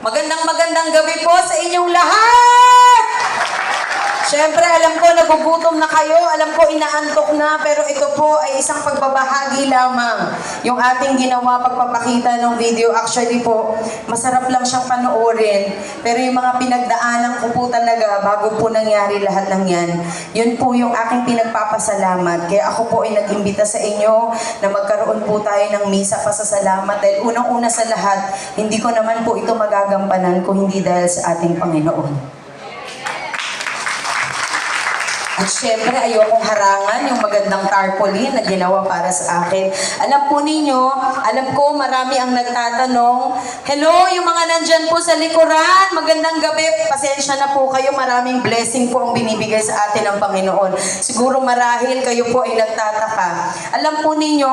Magandang gabi po sa inyong lahat! Siyempre, alam ko nagugutom na kayo, alam ko inaantok na, pero ito po ay isang pagbabahagi lamang. Yung ating ginawa pagpapakita ng video, actually po, masarap lang siyang panoorin, pero yung mga pinagdaanan ko po talaga bago po nangyari lahat ng yan, yun po yung aking pinagpapasalamat. Kaya ako po ay nag-imbita sa inyo na magkaroon po tayo ng misa pasasalamat dahil unang-una sa lahat, hindi ko naman po ito magagampanan kung hindi dahil sa ating Panginoon. At syempre, ayokong harangan yung magandang tarpaulin na ginawa para sa akin. Alam po ninyo, alam ko marami ang nagtatanong, hello, yung mga nandyan po sa likuran, magandang gabi, pasensya na po kayo, maraming blessing po ang binibigay sa atin ng Panginoon. Siguro marahil kayo po ay nagtataka. Alam po ninyo,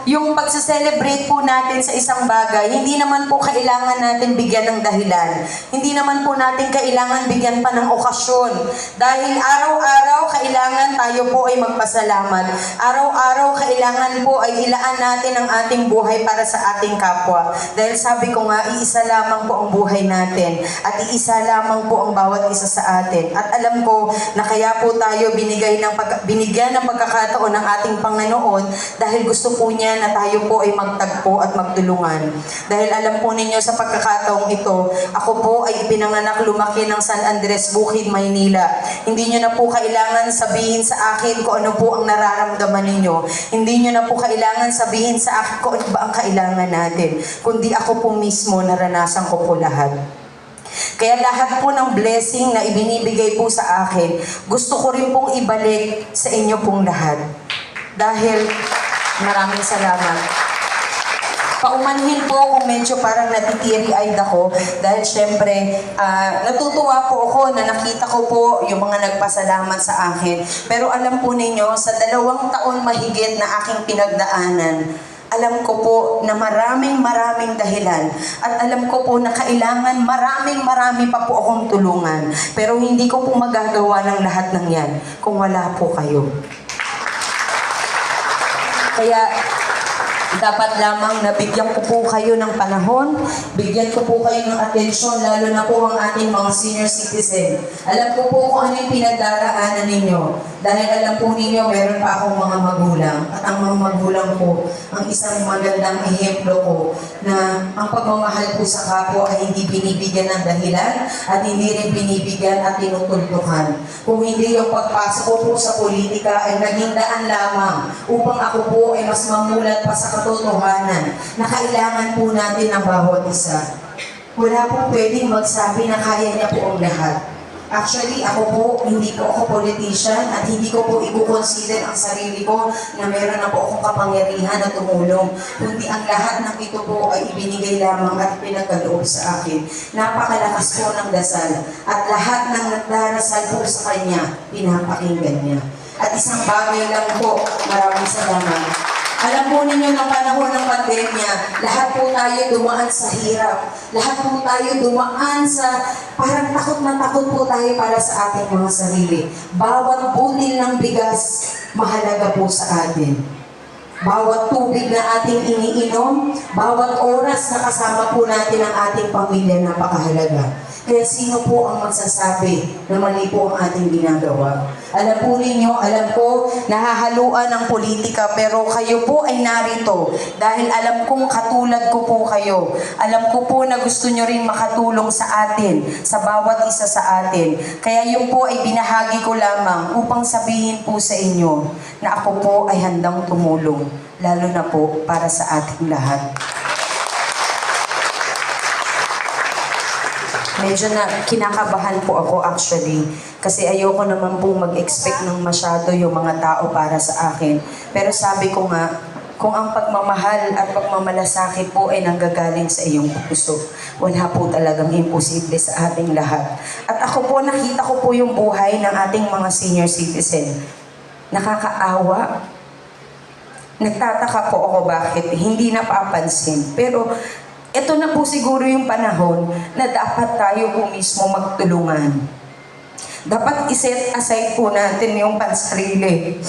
yung pagsa-celebrate po natin sa isang bagay, hindi naman po kailangan natin bigyan ng dahilan. Hindi naman po natin kailangan bigyan pa ng okasyon. Dahil araw-araw, kailangan tayo po ay magpasalamat. Araw-araw, kailangan po ay ilaan natin ang ating buhay para sa ating kapwa. Dahil sabi ko nga, iisa lamang po ang buhay natin at iisa lamang po ang bawat isa sa atin. At alam ko na kaya po tayo binigyan ng pagkakataon ng ating Panginoon dahil gusto po niya na tayo po ay magtagpo at magtulungan. Dahil alam po ninyo sa pagkakataong ito, ako po ay ipinanganak lumaki ng San Andres, Bukid, Maynila. Hindi nyo na po kailangan sabihin sa akin kung ano po ang nararamdaman ninyo. Hindi nyo na po kailangan sabihin sa akin kung ano ba ang kailangan natin. Kundi ako po mismo, naranasan ko po lahat. Kaya lahat po ng blessing na ibinibigay po sa akin, gusto ko rin pong ibalik sa inyo pong lahat. Dahil maraming salamat. Paumanhin po kung medyo parang natitiri-eyed ako dahil syempre natutuwa po ako na nakita ko po yung mga nagpasalamat sa akin. Pero alam po ninyo, sa 2 taon mahigit na aking pinagdaanan, alam ko po na maraming dahilan at alam ko po na kailangan marami pa po akong tulungan. Pero hindi ko po magagawa ng lahat ng yan kung wala po kayo. Kaya dapat lamang na bigyan ko po kayo ng panahon, bigyan ko po kayo ng atensyon, lalo na po ang ating mga senior citizen. Alam ko po kung ano yung pinagdaraanan ninyo. Dahil alam po ninyo, meron pa akong mga magulang. At ang mga magulang ko, ang isang magandang ehemplo ko, na ang pagmamahal po sa kapwa ay hindi binibigyan ng dahilan at hindi rin binibigyan at tinutultukan. Kung hindi yung pagpasok ko po sa politika ay naging daan lamang upang ako po ay mas mamulat pa sa katotohanan na kailangan po natin ng bawat isa. Wala po pwedeng magsabi na kaya niya po ang lahat. Actually, ako po, hindi po ako politician at hindi ko po i-consider ang sarili ko na meron na po akong kapangyarihan na tumulong. Kundi ang lahat ng ito po ay ibinigay lamang at pinagkaloob sa akin. Napakalakas po ng dasal at lahat ng nagdarasal po sa Kanya, pinapakinggan niya. At isang bagay lang po, maraming salamat. Alam po ninyo ng panahon ng pandemya, lahat po tayo dumaan sa hirap. Lahat po tayo dumaan sa parang takot na takot po tayo para sa ating mga sarili. Bawat butil ng bigas, mahalaga po sa atin. Bawat tubig na ating iniinom, bawat oras na kasama po natin ang ating pamilya, napakahalaga. Kaya sino po ang magsasabi na mali po ang ating ginagawa? Alam po ninyo, alam ko, nahahaluan ng politika, pero kayo po ay narito. Dahil alam kong katulad ko po kayo. Alam ko po na gusto nyo rin makatulong sa atin, sa bawat isa sa atin. Kaya yun po ay binahagi ko lamang upang sabihin po sa inyo na ako po ay handang tumulong, lalo na po para sa ating lahat. Medyo na kinakabahan po ako actually kasi ayoko naman pong mag-expect ng masyado yung mga tao para sa akin. Pero sabi ko nga, kung ang pagmamahal at pagmamalasakit po ay nanggagaling sa iyong puso, wala po talagang imposible sa ating lahat. At ako po, nakita ko po yung buhay ng ating mga senior citizen. Nakakaawa. Nagtataka po ako bakit hindi napapansin. Pero ito na po siguro yung panahon na dapat tayo po mismo magtulungan. Dapat iset aside po natin yung pansarili.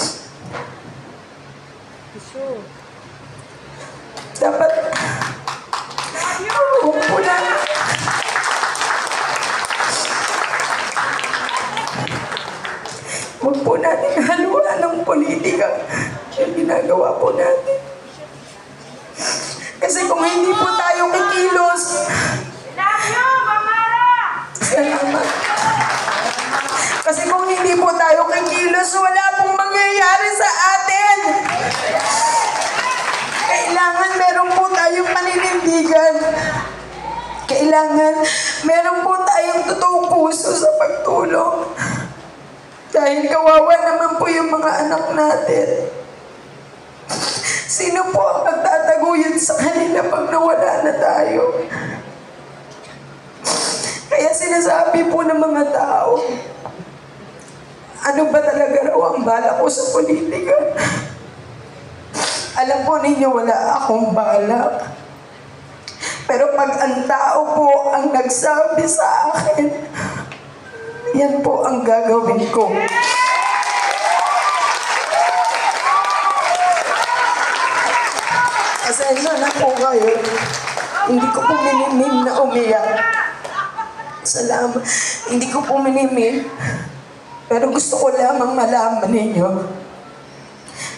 Dapat, kung po na, Huwag po natin haluan ng politika yung ginagawa po natin. Kasi kung hindi po tayo kikilos, salamat. Kasi kung hindi po tayo kikilos, wala pong mangyayari sa atin. Kailangan meron po tayong paninindigan. Kailangan meron po tayong totoong puso sa pagtulong. Dahil kawawa naman po yung mga anak natin. Sino po ang magtataguyod sa kanila pag nawala na tayo? Kaya sinasabi po ng mga tao, ano ba talaga raw ang bala ko sa politika? Alam po ninyo, wala akong balak. Pero pag ang tao po ang nagsabi sa akin, yan po ang gagawin ko. Pasensya na po kayo. Hindi ko po minimim na umiyak. Salamat. Hindi ko po minimim. Pero gusto ko lamang malaman ninyo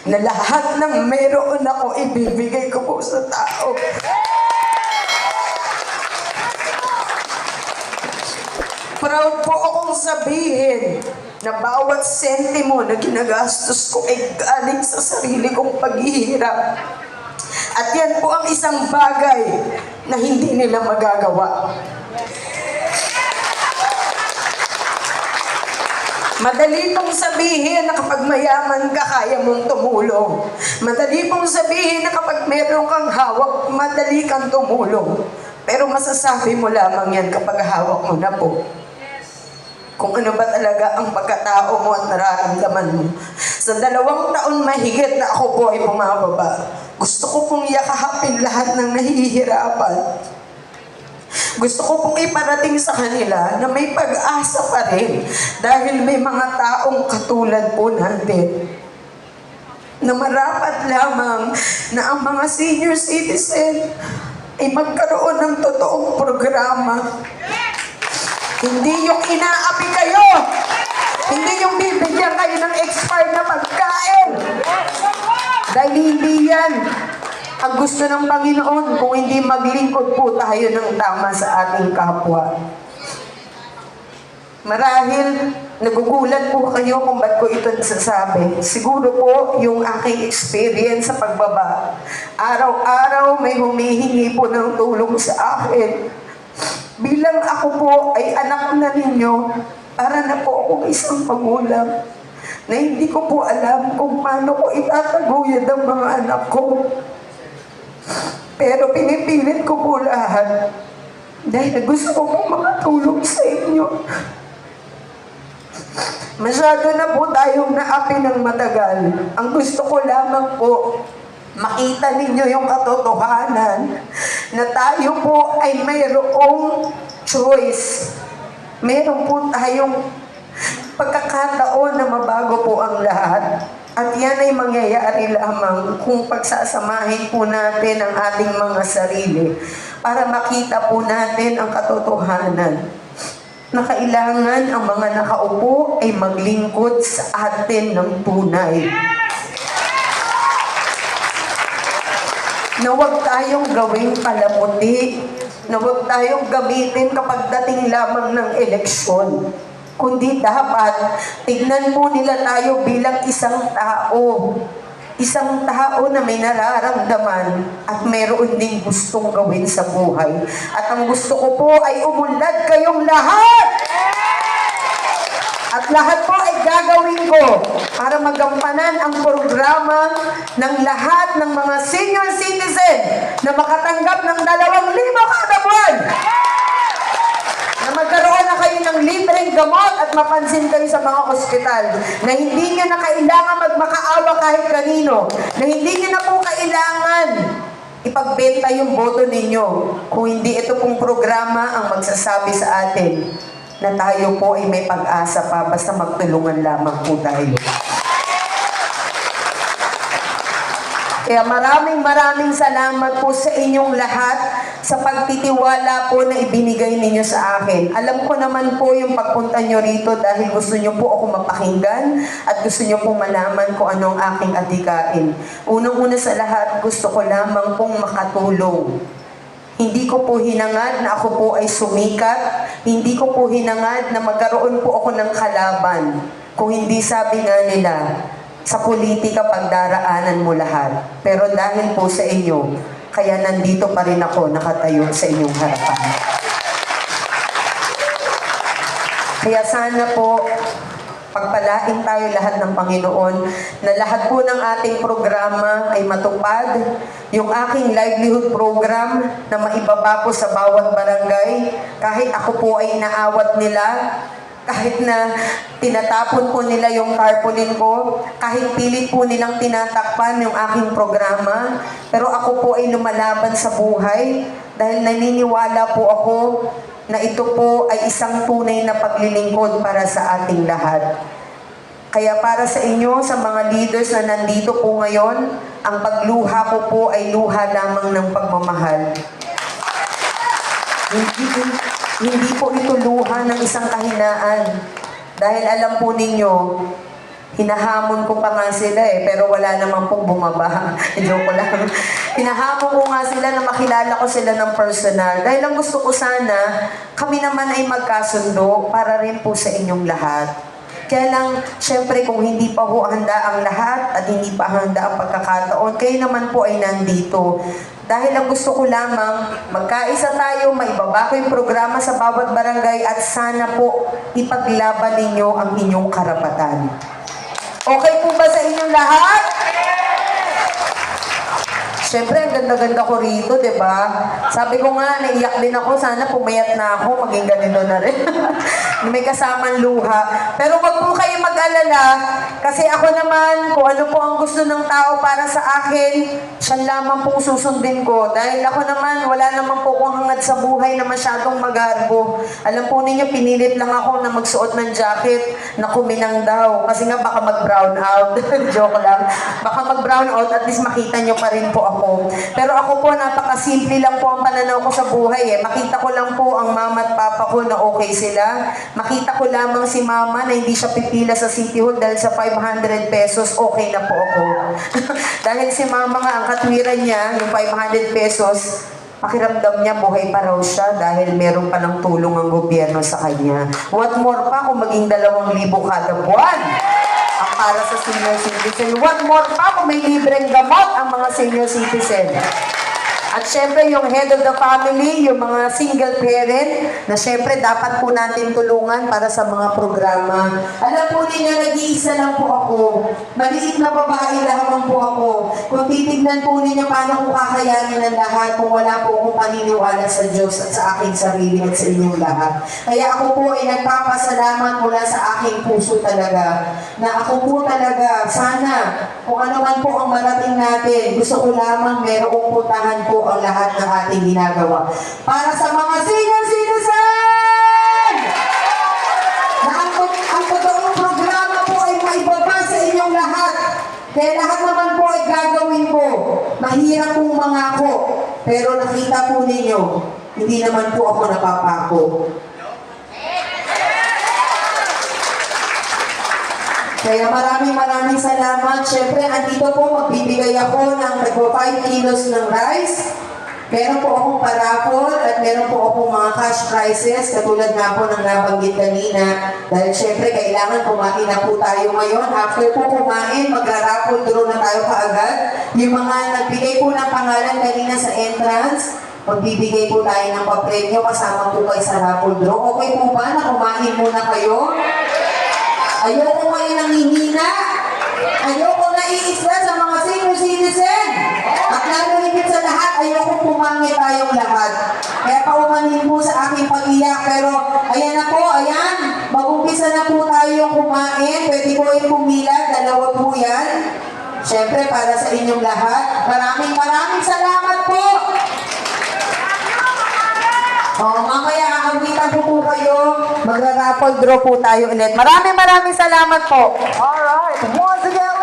na lahat ng meron ako ibibigay ko po sa tao. Proud po akong sabihin na bawat sentimo na ginagastos ko ay galing sa sarili kong paghihirap. At yan po ang isang bagay na hindi nila magagawa. Madali pong sabihin na kapag mayaman ka, kaya mong tumulong. Madali pong sabihin na kapag meron kang hawak, madali kang tumulong. Pero masasabi mo lamang yan kapag hawak mo na po. Kung ano ba talaga ang pagkatao mo at nararamdaman mo. Sa 2 taon mahigit na ako po ay bumababa. Gusto ko pong yakahapin lahat ng nahihirapan. Gusto ko pong iparating sa kanila na may pag-asa pa rin dahil may mga taong katulad po natin na marapat lamang na ang mga senior citizen ay magkaroon ng totoong programa. Hindi yung inaapi kayo, hindi yung bibigyan kayo ng expired na pagkain. Dahil hindi yan ang gusto ng Panginoon kung hindi maglingkod po tayo ng tama sa ating kapwa. Marahil nagugulat po kayo kung ba't ko ito nasasabi. Siguro po yung aking experience sa pagbaba. Araw-araw may humihingi po ng tulong sa akin. Bilang ako po ay anak na ninyo, para na po akong isang magulang na hindi ko po alam kung paano ko itataguyod ang mga anak ko. Pero pinipilit ko po lahat dahil gusto ko pong makatulong sa inyo. Masyado na po tayong naapi ng matagal. Ang gusto ko lamang po, makita ninyo yung katotohanan na tayo po ay mayroong choice. Meron po tayong pagkakataon na mabago po ang lahat. At yan ay mangyayari lamang kung pagsasamahin po natin ang ating mga sarili para makita po natin ang katotohanan na kailangan ang mga nakaupo ay maglingkod sa atin ng tunay. Na huwag tayong gawing palamuti, na huwag tayong gamitin kapag dating lamang ng eleksyon. Kundi dapat, tignan po nila tayo bilang isang tao. Isang tao na may nararamdaman at mayroon ding gustong gawin sa buhay. At ang gusto ko po ay umunlad kayong lahat! At lahat po ay gagawin ko para magampanan ang programa ng lahat ng mga senior citizen na makatanggap ng 2,000 kada buwan. Na magkaroon na kayo ng libreng gamot at mapansin kayo sa mga ospital. Na hindi nyo na kailangan magmakaawa kahit kanino. Na hindi nyo na po kailangan ipagbenta yung boto ninyo. Kung hindi ito pong programa ang magsasabi sa atin na tayo po ay may pag-asa pa basta magtulungan lamang po tayo. Kaya maraming salamat po sa inyong lahat sa pagtitiwala po na ibinigay ninyo sa akin. Alam ko naman po yung pagpunta nyo rito dahil gusto nyo po ako mapakinggan at gusto nyo po malaman kung anong aking adhikain. Unang-una sa lahat, gusto ko lamang pong makatulong. Hindi ko po hinangad na ako po ay sumikat. Hindi ko po hinangad na magkaroon po ako ng kalaban. Kung hindi sabi nga nila, sa politika pagdaraanan mo lahat. Pero dahil po sa inyo, kaya nandito pa rin ako nakatayo sa inyong harapan. Kaya sana po, pagpalain tayo lahat ng Panginoon na lahat po ng ating programa ay matupad. Yung aking livelihood program na maibaba po sa bawat barangay, kahit ako po ay inaawat nila, kahit na tinatapon po nila yung tarpaulin ko, kahit pilit po nilang tinatakpan yung aking programa, pero ako po ay lumalaban sa buhay dahil naniniwala po ako na ito po ay isang tunay na paglilingkod para sa ating lahat. Kaya para sa inyo, sa mga leaders na nandito po ngayon, ang pagluha ko po ay luha lamang ng pagmamahal. Hindi po ito luha ng isang kahinaan. Dahil alam po ninyo, hinahamon ko pa nga sila pero wala naman pong bumaba. Joke ko lang. Hinahamon ko nga sila na makilala ko sila ng personal. Dahil ang gusto ko sana, kami naman ay magkasundo para rin po sa inyong lahat. Kaya lang, syempre kung hindi pa ho handa ang lahat at hindi pa handa ang pagkakataon, kayo naman po ay nandito. Dahil ang gusto ko lamang, magkaisa tayo, maibaba ko yung programa sa bawat barangay at sana po ipaglaban ninyo ang inyong karapatan. Okay po ba sa inyong lahat? Siyempre, ang ganda-ganda ko rito, di ba? Sabi ko nga, naiyak din ako. Sana pumayat na ako, maging ganito na rin. May kasamang luha. Pero wag po kayo mag-alala, kasi ako naman, kung ano po ang gusto ng tao para sa akin, siya lamang pong susundin ko. Dahil ako naman, wala naman po kong hangad sa buhay na masyadong magarbo. Alam po ninyo, pinilit lang ako na magsuot ng jacket na kuminang daw. Kasi nga baka mag-brown out. Joke lang. Baka mag-brown out, at least makita nyo pa rin po ako. Pero ako po, napakasimple lang po ang pananaw ko sa buhay. Makita ko lang po ang mama at papa ko na okay sila. Makita ko lamang si mama na hindi siya pipila sa City Hall dahil sa 500 pesos, okay na po ako. Dahil si mama nga, ang katwiran niya, yung 500 pesos, pakiramdam niya buhay pa raw siya dahil meron pa ng tulong ang gobyerno sa kanya. What more pa kung maging 2,000 kada buwan ang para sa senior citizen. What more pa kung may libreng gamot ang mga senior citizen. At syempre, yung head of the family, yung mga single parent, na syempre dapat po natin tulungan para sa mga programa. Alam po ninyo, nag-iisa lang po ako. Maliit na babae lamang po ako. Kung titignan po ninyo paano ko kakayanin ang lahat kung wala po akong paniniwala sa Diyos at sa aking sarili at sa inyong lahat. Kaya ako po ay nagpapasalamat mula sa aking puso talaga. Na ako po talaga, sana, kung ano man po ang marating natin, gusto ko lamang merong puntahan po ang lahat ng ating ginagawa. Para sa mga senior citizen! Na ang totoong programa po ay maibaba sa inyong lahat. Kaya lahat naman po ay gagawin ko. Mahirap pong mangako. Pero nakita po ninyo, hindi naman po ako napapako. Kaya maraming salamat. Siyempre, andito po, magbibigay ako ng 5 kilos ng rice. Meron po akong parapol at meron po akong mga cash prizes katulad nga po ng nabanggit kanina. Dahil siyempre, kailangan kumain na po tayo ngayon. After po kumain, magra-raffle draw na tayo kaagad. Yung mga nagbigay po ng pangalan kanina sa entrance, magbibigay po tayo ng papremyo kasama po kayo sa raffle draw. Okay po ba na kumain muna kayo? Ayoko kayo nanghihina. Ayoko naiisla sa mga senior citizen. At lalo higit sa lahat, ayoko pumangi tayong lahat. Kaya paumanin po sa aking pag-iyak. Pero ayan na po, ayan. Mag-umpisa na po tayo kumain. Pwede po yung pumila, 2 po yan. Siyempre, para sa inyong lahat. Maraming salamat po. Mamaya aawitan po kayo. Magra-raffle draw po tayo ulit. Maraming salamat po. Alright. Once again,